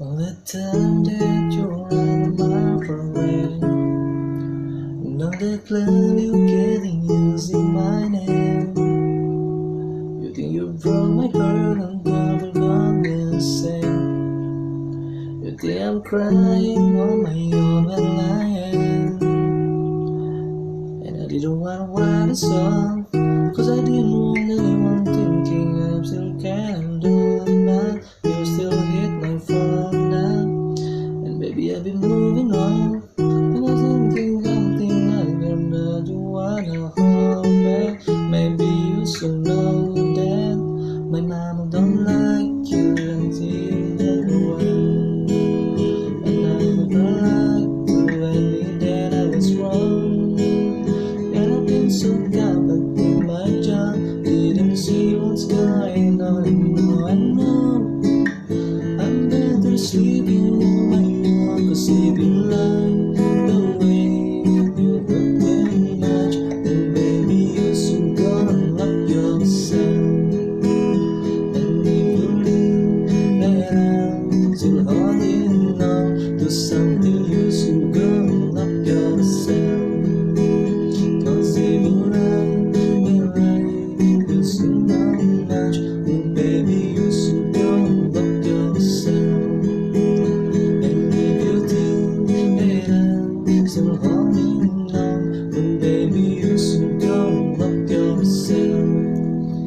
All the time that you're out of my parade, and all the club you're getting using my name. You think you broke my heart and never gonna say. You think I'm crying on my own when lying. And I didn't wanna write a song, cause I didn't want anyone thinking I'm still can do it, but you still hit my phone now. And baby, I've been moving on, and I'm thinking something like that you wanna hold back. Maybe you should know that my mama don't lie.